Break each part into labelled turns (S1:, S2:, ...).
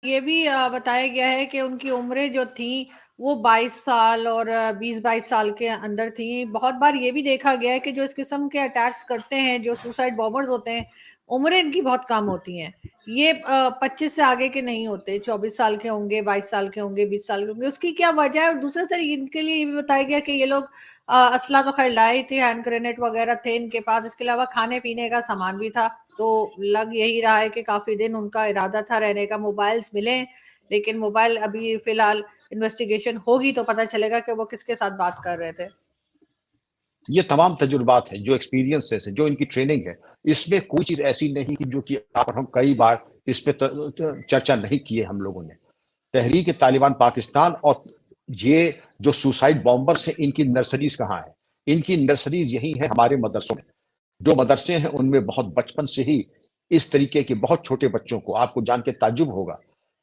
S1: یہ بھی بتایا گیا ہے کہ ان کی عمریں جو تھیں وہ 22 سال اور 20-22 سال کے اندر تھیں. بہت بار یہ بھی دیکھا گیا ہے کہ جو اس قسم کے اٹیکس کرتے ہیں، جو سوسائڈ بامبرز ہوتے ہیں، عمریں ان کی بہت کم ہوتی ہیں. یہ 25 سے آگے کے نہیں ہوتے، 24 سال کے ہوں گے، 22 سال کے ہوں گے، 20 سال کے ہوں گے. اس کی کیا وجہ ہے؟ اور دوسرا سر ان کے لیے یہ بھی بتایا گیا کہ یہ لوگ اسلحہ تو خیر لائے تھے، ہینڈ گرینیڈ وغیرہ تھے ان کے پاس، اس کے علاوہ کھانے پینے کا سامان بھی تھا. تو لگ یہی رہا ہے کہ کافی دن ان کا ارادہ تھا رہنے کا. موبائلز ملیں، لیکن موبائل ابھی فی الحال انویسٹیگیشن ہوگی تو پتہ چلے گا کہ وہ کس کے ساتھ بات کر رہے تھے.
S2: یہ تمام تجربات ہیں، جو ایکسپیرینس ہے، جو ان کی ٹریننگ ہے، اس میں کوئی چیز ایسی نہیں کہ جو کہ ہم کئی بار اس پہ چرچا نہیں کیے ہم لوگوں نے. تحریک طالبان پاکستان اور یہ جو سوسائڈ بامبرز ہیں، ان کی نرسریز کہاں ہیں؟ ان کی نرسریز یہی ہیں ہمارے مدرسوں میں. جو مدرسے ہیں ان میں بہت بچپن سے ہی اس طریقے کے بہت چھوٹے بچوں کو، آپ کو جان کے تعجب ہوگا،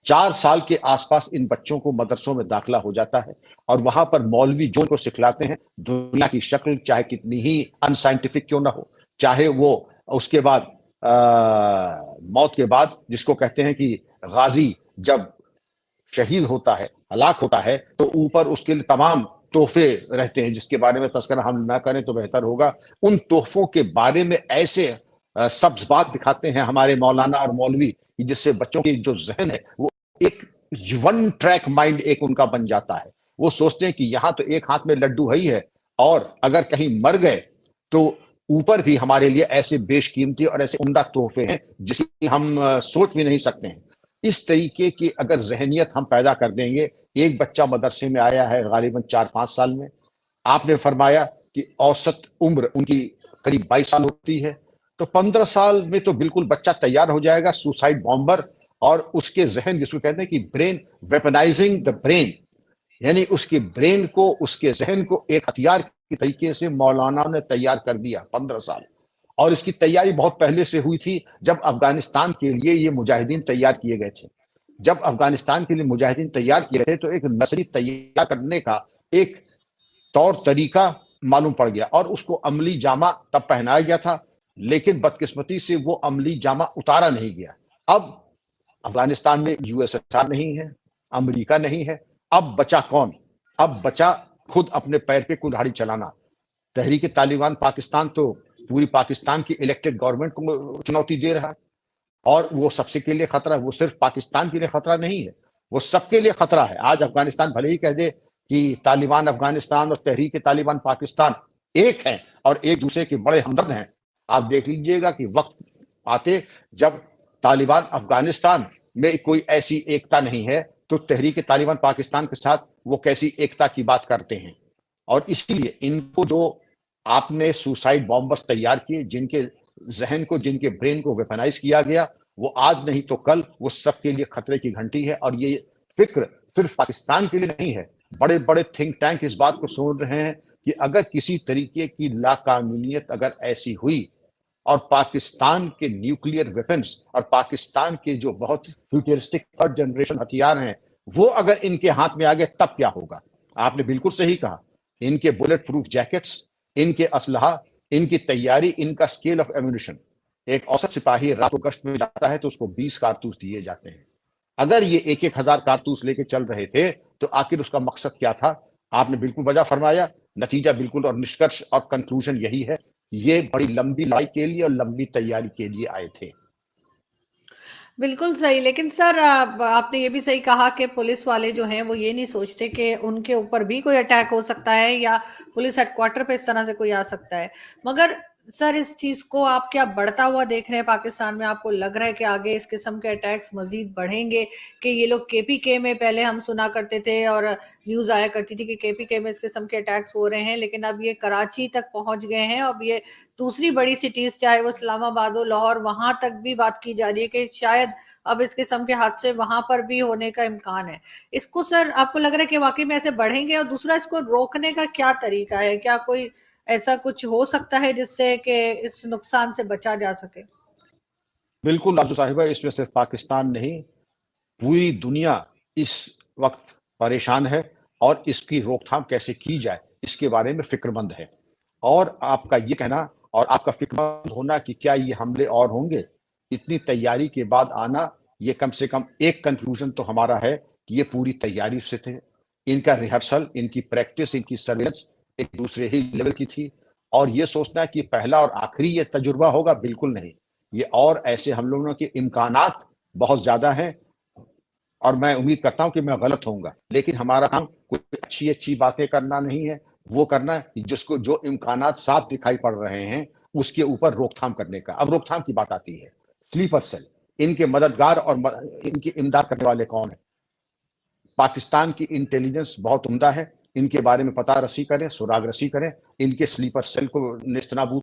S2: 4 سال کے آس پاس ان بچوں کو مدرسوں میں داخلہ ہو جاتا ہے، اور وہاں پر مولوی جو کو سکھلاتے ہیں دنیا کی شکل چاہے کتنی ہی ان سائنٹیفک کیوں نہ ہو، چاہے وہ اس کے بعد موت کے بعد جس کو کہتے ہیں کہ غازی جب شہید ہوتا ہے، ہلاک ہوتا ہے، تو اوپر اس کے لیے تمام تحفے رہتے ہیں، جس کے بارے میں تذکرہ ہم نہ کریں تو بہتر ہوگا. ان تحفوں کے بارے میں ایسے سبز بات دکھاتے ہیں ہمارے مولانا اور مولوی، جس سے بچوں کی جو ذہن ہے وہ ایک ون ٹریک مائنڈ ایک ان کا بن جاتا ہے. وہ سوچتے ہیں کہ یہاں تو ایک ہاتھ میں لڈو ہی ہے، اور اگر کہیں مر گئے تو اوپر بھی ہمارے لیے ایسے بیش قیمتی اور ایسے عمدہ تحفے ہیں جس کی ہم سوچ بھی نہیں سکتے ہیں. اس طریقے کی اگر ذہنیت ہم پیدا کر دیں گے. ایک بچہ مدرسے میں آیا ہے غالباً 4-5 سال میں، آپ نے فرمایا کہ اوسط عمر ان کی قریب 22 سال ہوتی ہے، تو 15 سال میں تو بالکل بچہ تیار ہو جائے گا سوسائڈ بامبر. اور اس کے ذہن جس کو کہتے ہیں کہ برین ویپنائزنگ دا برین، یعنی اس کے برین کو، اس کے ذہن کو ایک ہتھیار کے طریقے سے مولانا نے تیار کر دیا. 15 سال. اور اس کی تیاری بہت پہلے سے ہوئی تھی، جب افغانستان کے لیے یہ مجاہدین تیار کیے گئے تھے. جب افغانستان کے لیے مجاہدین تیار کیے گئے تھے تو ایک نظری تیار کرنے کا ایک طور طریقہ معلوم پڑ گیا، اور اس کو عملی جامہ تب پہنایا گیا تھا، لیکن بدقسمتی سے وہ عملی جامہ اتارا نہیں گیا. اب افغانستان میں USSR نہیں ہے، امریکہ نہیں ہے. اب بچا کون؟ اب بچا خود اپنے پیر پہ کلہاڑی چلانا. تحریک طالبان پاکستان تو پوری پاکستان کی الیکٹڈ گورنمنٹ کو چنوتی دے رہا ہے، اور وہ سب سے کے لیے خطرہ ہے. وہ صرف پاکستان کے لیے خطرہ نہیں ہے، وہ سب کے لیے خطرہ ہے. آج افغانستان بھلے ہی کہہ دے کہ طالبان افغانستان اور تحریک طالبان پاکستان ایک ہیں اور ایک دوسرے کے بڑے ہمدرد ہیں، آپ دیکھ لیجئے گا کہ وقت آتے جب طالبان افغانستان میں کوئی ایسی ایکتا نہیں ہے تو تحریک طالبان پاکستان کے ساتھ وہ کیسی ایکتا کی بات کرتے ہیں. اور اسی لیے ان کو جو آپ نے سوسائڈ بامبرز تیار کیے، جن کے ذہن کو، جن کے برین کو ویپنائز کیا گیا، وہ آج نہیں تو کل وہ سب کے لیے خطرے کی گھنٹی ہے. اور یہ فکر صرف پاکستان کے لیے نہیں ہے، بڑے بڑے تھنک ٹینک اس بات کو سن رہے ہیں کہ اگر کسی طریقے کی لاقانونیت اگر ایسی ہوئی اور پاکستان کے نیوکلیئر ویپنز اور پاکستان کے جو بہت فیوچرسٹک تھرڈ جنریشن ہتھیار ہیں وہ اگر ان کے ہاتھ میں آ گئے تب کیا ہوگا؟ آپ نے بالکل صحیح کہا. ان کے بلٹ پروف جیکٹس، ان کے اسلحہ، ان کی تیاری، ان کا سکیل آف ایمونیشن. ایک اوسط سپاہی رات کو گشت میں جاتا ہے تو اس کو 20 کارتوس دیے جاتے ہیں. اگر یہ 1,000 کارتوس لے کے چل رہے تھے تو آخر اس کا مقصد کیا تھا؟ آپ نے بالکل وجہ فرمایا. نتیجہ بالکل اور نشکرش اور کنکلوژن یہی ہے، یہ بڑی لمبی لڑائی کے لیے اور لمبی تیاری کے لیے آئے تھے.
S1: بالکل صحیح. لیکن سر آپ نے یہ بھی صحیح کہا کہ پولیس والے جو ہیں وہ یہ نہیں سوچتے کہ ان کے اوپر بھی کوئی اٹیک ہو سکتا ہے یا پولیس ہیڈ کوارٹر پہ اس طرح سے کوئی آ سکتا ہے. مگر سر اس چیز کو آپ کیا بڑھتا ہوا دیکھ رہے ہیں پاکستان میں؟ آپ کو لگ رہا ہے کہ آگے اس قسم کے اٹیکس مزید بڑھیں گے؟ کہ یہ لوگ KPK میں پہلے ہم سنا کرتے تھے اور نیوز آیا کرتی تھی کہ KPK میں اس قسم کے اٹیکس ہو رہے ہیں، لیکن اب یہ کراچی تک پہنچ گئے ہیں. اب یہ دوسری بڑی سٹیز چاہے وہ اسلام آباد ہو، لاہور، وہاں تک بھی بات کی جا رہی ہے کہ شاید اب اس قسم کے حادثے وہاں پر بھی ہونے کا امکان ہے. اس کو سر آپ کو لگ رہا ہے کہ واقعی میں ایسے بڑھیں گے؟ اور دوسرا اس کو روکنے کا کیا طریقہ ہے؟ کیا کوئی ایسا کچھ ہو سکتا ہے جس سے کہ اس نقصان سے بچا جا سکے؟
S2: بالکل عبدو صاحبہ، اس میں صرف پاکستان نہیں، پوری دنیا اس وقت پریشان ہے، اور اس کی روک تھام کیسے کی جائے اس کے بارے میں فکر مند ہے. اور آپ کا یہ کہنا اور آپ کا فکر مند ہونا کہ کیا یہ حملے اور ہوں گے، اتنی تیاری کے بعد آنا، یہ کم سے کم ایک کنکلوژن تو ہمارا ہے کہ یہ پوری تیاری سے تھے، ان کا ریہرسل، ان کی پریکٹس، ان کی سرویلنس ایک دوسرے ہی لیول کی تھی، اور یہ سوچنا کہ پہلا اور آخری یہ تجربہ ہوگا، بالکل نہیں. یہ اور ایسے ہم لوگوں کے امکانات بہت زیادہ ہیں، اور میں امید کرتا ہوں کہ میں غلط ہوں گا، لیکن ہمارا کام کوئی اچھی باتیں کرنا نہیں ہے، وہ کرنا جس کو جو امکانات صاف دکھائی پڑ رہے ہیں اس کے اوپر روک تھام کرنے کا. اب روک تھام کی بات آتی ہے. سلیپر سیل، ان کے مددگار اور ان کی امداد کرنے والے کون ہیں؟ پاکستان کی انٹیلیجنس بہت عمدہ ہے، ان کے بارے میں پتہ رسی کریں، سراغ رسی کریں، ان کے سلیپر سیل کو نیست نابود